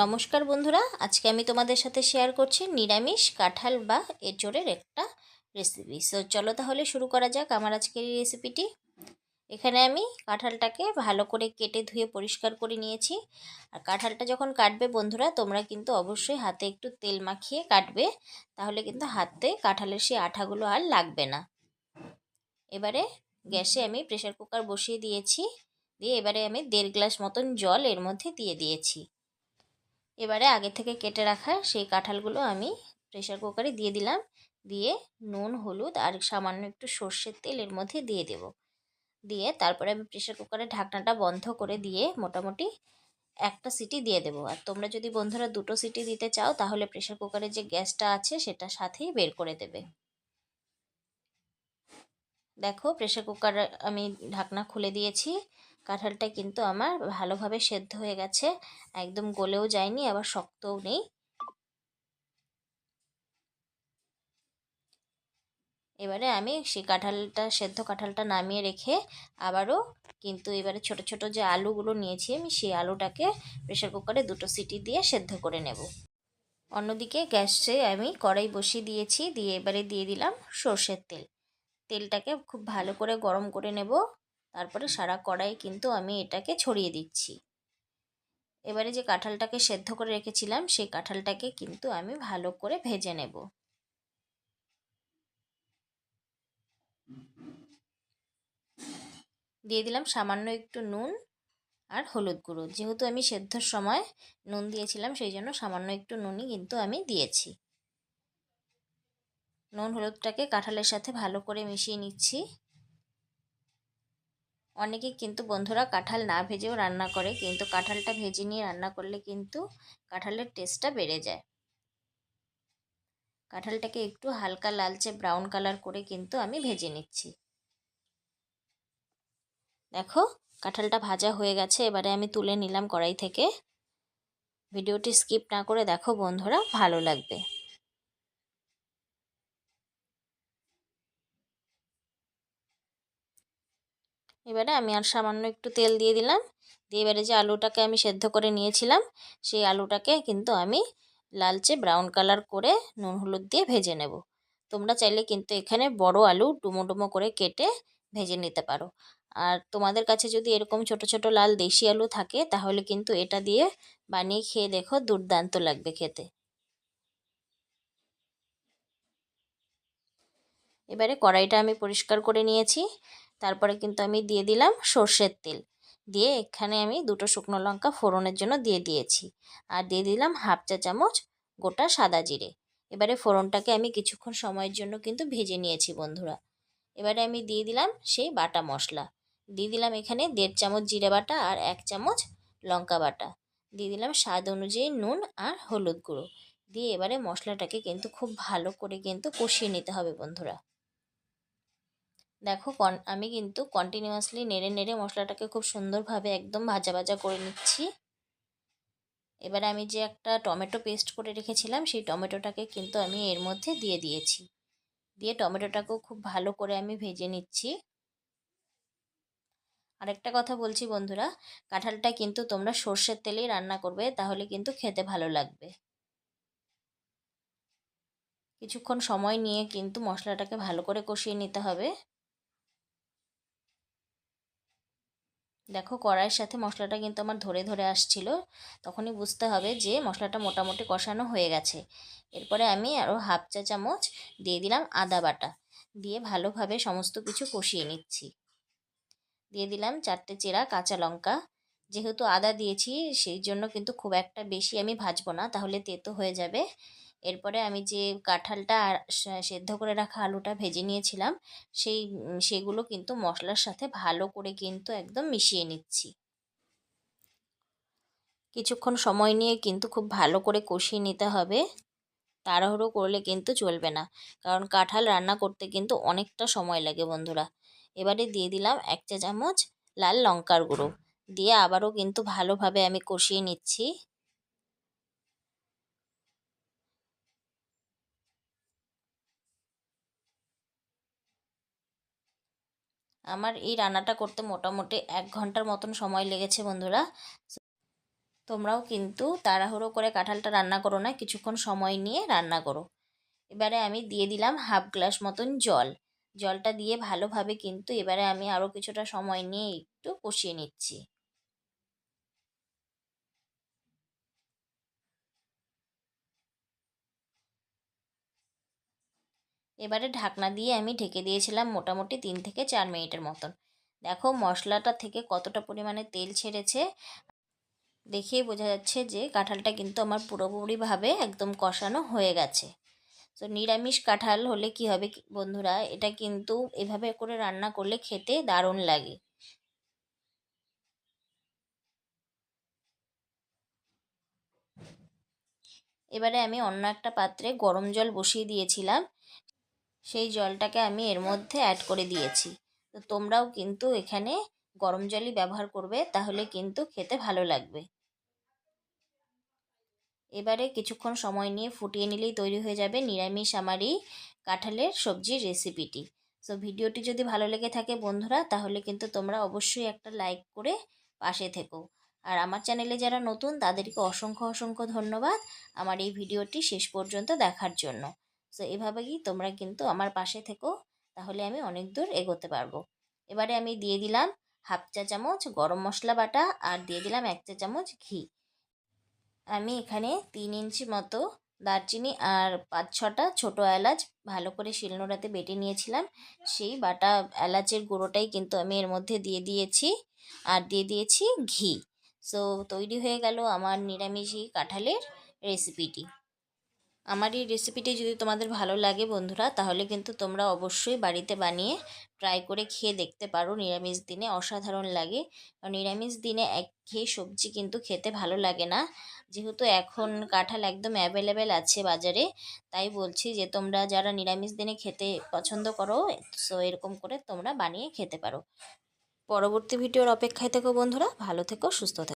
নমস্কার বন্ধুরা, আজকে আমি তোমাদের সাথে শেয়ার করছি নিরামিষ কাঁঠাল বা এঁচোড়ের একটা রেসিপি। চলো তাহলে শুরু করা যাক আমার আজকের এই রেসিপিটি। এখানে আমি কাঁঠালটাকে ভালো করে কেটে ধুয়ে পরিষ্কার করে নিয়েছি। আর কাঁঠালটা যখন কাটবে বন্ধুরা, তোমরা কিন্তু অবশ্যই হাতে একটু তেল মাখিয়ে কাটবে, তাহলে কিন্তু হাতে কাঁঠালের সেই আঠাগুলো আর লাগবে না। এবারে গ্যাসে আমি প্রেসার কুকার বসিয়ে দিয়েছি, দিয়ে এবারে আমি 1.5 গ্লাস মতন জল এর মধ্যে দিয়ে দিয়েছি। এবারে আগে থেকে কেটে রাখা সেই কাঁঠালগুলো আমি প্রেসার কুকারে দিয়ে দিলাম। দিয়ে নুন, হলুদ আর সামান্য একটু সর্ষের তেল এর মধ্যে দিয়ে দেব। দিয়ে তারপরে আমি প্রেসার কুকারের ঢাকনাটা বন্ধ করে দিয়ে মোটামুটি একটা সিটি দিয়ে দেবো। আর তোমরা যদি বন্ধুরা 2টো সিটি দিতে চাও, তাহলে প্রেসার কুকারের যে গ্যাসটা আছে সেটা সাথেই বের করে দেবে। দেখো, প্রেসার কুকার আমি ঢাকনা খুলে দিয়েছি। কাঁঠালটা কিন্তু আমার ভালোভাবে সেদ্ধ হয়ে গেছে, একদম গলেও যায়নি, আবার শক্তও নেই। এবারে আমি সেই সেদ্ধ কাঁঠালটা নামিয়ে রেখে আবারও কিন্তু এবারে ছোট ছোট যে আলুগুলো নিয়েছি আমি, সেই আলুটাকে প্রেসার কুকারে 2টো সিটি দিয়ে সেদ্ধ করে নেব। অন্যদিকে গ্যাসে আমি কড়াই বসিয়ে দিয়েছি, দিয়ে এবারে দিয়ে দিলাম সর্ষের তেল। তেলটাকে খুব ভালো করে গরম করে নেব। তারপরে সারা কড়াই কিন্তু আমি এটাকে ছড়িয়ে দিচ্ছি। এবারে যে কাঁঠালটাকে সেদ্ধ করে রেখেছিলাম, সেই কাঁঠালটাকে কিন্তু আমি ভালো করে ভেজে নেব। দিয়ে দিলাম সামান্য একটু নুন আর হলুদ গুঁড়ো। যেহেতু আমি সেদ্ধর সময় নুন দিয়েছিলাম, সেই জন্য সামান্য একটু নুনই কিন্তু আমি দিয়েছি। নুন হলুদটাকে কাঁঠালের সাথে ভালো করে মিশিয়ে নিচ্ছি। অনেকে কিন্তু বন্ধুরা কাঁঠাল না ভেজেও রান্না করে, কিন্তু কাঁঠালটা ভেজে নিয়ে রান্না করলে কিন্তু কাঁঠালের টেস্টটা বেড়ে যায়। কাঁঠালটাকে একটু হালকা লালচে ব্রাউন কালার করে কিন্তু আমি ভেজে নিচ্ছি। দেখো, কাঁঠালটা ভাজা হয়ে গেছে। এবারে আমি তুলে নিলাম কড়াই থেকে। ভিডিওটি স্কিপ না করে দেখো বন্ধুরা, ভালো লাগবে। এবারে আমি আর সামান্য একটু তেল দিয়ে দিলাম। দিয়ে এবারে যে আলুটাকে আমি সেদ্ধ করে নিয়েছিলাম, সেই আলুটাকে কিন্তু আমি লালচে ব্রাউন কালার করে নুন হলুদ দিয়ে ভেজে নেব। তোমরা চাইলে কিন্তু এখানে বড় আলু ডুমো ডুমো করে কেটে ভেজে নিতে পারো। আর তোমাদের কাছে যদি এরকম ছোট ছোট লাল দেশি আলু থাকে, তাহলে কিন্তু এটা দিয়ে বানিয়ে খেয়ে দেখো, দুর্দান্ত লাগবে খেতে। এবারে কড়াইটা আমি পরিষ্কার করে নিয়েছি। তারপরে কিন্তু আমি দিয়ে দিলাম সর্ষের তেল। দিয়ে এখানে আমি 2টো শুকনো লঙ্কা ফোড়নের জন্য দিয়ে দিয়েছি। আর দিয়ে দিলাম হাফ চা চামচ গোটা সাদা জিরে। এবারে ফোড়নটাকে আমি কিছুক্ষণ সময়ের জন্য কিন্তু ভেজে নিয়েছি বন্ধুরা। এবারে আমি দিয়ে দিলাম সেই বাটা মশলা। দিয়ে দিলাম এখানে 1.5 চামচ জিরে বাটা আর 1 চামচ লঙ্কা বাটা। দিয়ে দিলাম স্বাদ অনুযায়ী নুন আর হলুদ গুঁড়ো। দিয়ে এবারে মশলাটাকে কিন্তু খুব ভালো করে কিন্তু কষিয়ে নিতে হবে বন্ধুরা। দেখো, আমি কিন্তু কন্টিনিউয়াসলি নেড়ে নেড়ে মশলাটাকে খুব সুন্দরভাবে একদম ভাজা ভাজা করে নিচ্ছি। এবারে আমি যে একটা টমেটো পেস্ট করে রেখেছিলাম, সেই টমেটোটাকে কিন্তু আমি এর মধ্যে দিয়ে দিয়েছি। দিয়ে টমেটোটাকেও খুব ভালো করে আমি ভেজে নিচ্ছি। আরেকটা কথা বলছি বন্ধুরা, কাঁঠালটা কিন্তু তোমরা সর্ষের তেলেই রান্না করবে, তাহলে কিন্তু খেতে ভালো লাগবে। কিছুক্ষণ সময় নিয়ে কিন্তু মশলাটাকে ভালো করে কষিয়ে নিতে হবে। দেখো, কড়াইয়ের সাথে মশলাটা কিন্তু আমার ধরে ধরে আসছিল, তখনই বুঝতে হবে যে মশলাটা মোটামুটি কষানো হয়ে গেছে। এরপরে আমি আরও হাফ চা চামচ দিয়ে দিলাম আদা বাটা। দিয়ে ভালোভাবে সমস্ত কিছু কষিয়ে নিচ্ছি। দিয়ে দিলাম 4টে চেরা কাঁচা লঙ্কা। যেহেতু আদা দিয়েছি, সেই জন্য কিন্তু খুব একটা বেশি আমি ভাজবো না, তাহলে তেতো হয়ে যাবে। এরপরে আমি যে কাঁঠালটা আর সেদ্ধ করে রাখা আলুটা ভেজে নিয়েছিলাম, সেগুলো কিন্তু মশলার সাথে ভালো করে কিন্তু একদম মিশিয়ে নিচ্ছি। কিছুক্ষণ সময় নিয়ে কিন্তু খুব ভালো করে কষিয়ে নিতে হবে। তাড়াহুড়ো করলে কিন্তু চলবে না, কারণ কাঁঠাল রান্না করতে কিন্তু অনেকটা সময় লাগে বন্ধুরা। এবারে দিয়ে দিলাম 1 চা চামচ লাল লঙ্কার গুঁড়ো। দিয়ে আবারও কিন্তু ভালোভাবে আমি কষিয়ে নিচ্ছি। আমার এই রান্নাটা করতে মোটামুটি 1 ঘন্টার মতন সময় লেগেছে বন্ধুরা। তোমরাও কিন্তু তাড়াহুড়ো করে কাঁঠালটা রান্না করো না, কিছুক্ষণ সময় নিয়ে রান্না করো। এবারে আমি দিয়ে দিলাম হাফ গ্লাস মতন জল। জলটা দিয়ে ভালোভাবে কিন্তু এবারে আমি আরও কিছুটা সময় নিয়ে একটু কষিয়ে নিচ্ছি। এবারে ঢাকনা দিয়ে আমি ঢেকে দিয়েছিলাম মোটামুটি 3 থেকে 4 মিনিটের মতন। দেখো মশলাটা থেকে কতটা পরিমাণে তেল ছেড়েছে, দেখেই বোঝা যাচ্ছে যে কাঁঠালটা কিন্তু আমার পুরোপুরিভাবে একদম কষানো হয়ে গেছে। তো নিরামিষ কাঁঠাল হলে কি হবে বন্ধুরা, এটা কিন্তু এভাবে করে রান্না করলে খেতে দারুণ লাগে। এবারে আমি অন্য একটা পাত্রে গরম জল বসিয়ে দিয়েছিলাম, সেই জলটাকে আমি এর মধ্যে অ্যাড করে দিয়েছি। তো তোমরাও কিন্তু এখানে গরম জলই ব্যবহার করবে, তাহলে কিন্তু খেতে ভালো লাগবে। এবারে কিছুক্ষণ সময় নিয়ে ফুটিয়ে নিলেই তৈরি হয়ে যাবে নিরামিষ আমার এই কাঁঠালের সবজির রেসিপিটি। সো ভিডিওটি যদি ভালো লেগে থাকে বন্ধুরা, তাহলে কিন্তু তোমরা অবশ্যই একটা লাইক করে পাশে থেকো। আর আমার চ্যানেলে যারা নতুন তাদেরকে অসংখ্য অসংখ্য ধন্যবাদ আমার এই ভিডিওটি শেষ পর্যন্ত দেখার জন্য। সো এভাবেই তোমরা কিন্তু আমার পাশে থেকো, তাহলে আমি অনেক দূর এগোতে পারবো। এবারে আমি দিয়ে দিলাম হাফ চা চামচ গরম মশলা বাটা আর দিয়ে দিলাম 1 চা চামচ ঘি। আমি এখানে 3 ইঞ্চি মতো দারচিনি আর 5-6টা ছোটো এলাচ ভালো করে শিলনোড়াতে বেটে নিয়েছিলাম, সেই বাটা এলাচের গুঁড়োটাই কিন্তু আমি এর মধ্যে দিয়ে দিয়েছি আর দিয়ে দিয়েছি ঘি। সো তৈরি হয়ে গেল আমার নিরামিষি কাঁঠালের রেসিপিটি। আমার এই রেসিপিটি যদি তোমাদের ভালো লাগে বন্ধুরা, তাহলে কিন্তু তোমরা অবশ্যই বাড়িতে বানিয়ে ট্রাই করে খেয়ে দেখতে পারো। নিরামিষ দিনে অসাধারণ লাগে। আর নিরামিষ দিনে একঘেয়ে সবজি কিন্তু খেতে ভালো লাগে না, যেহেতু এখন কাঁঠাল একদম অ্যাভেলেবেল আছে বাজারে, তাই বলছি যে তোমরা যারা নিরামিষ দিনে খেতে পছন্দ করো, সো এরকম করে তোমরা বানিয়ে খেতে পারো। পরবর্তী ভিডিওর অপেক্ষায় থেকো বন্ধুরা, ভালো থেকো, সুস্থ থেকো।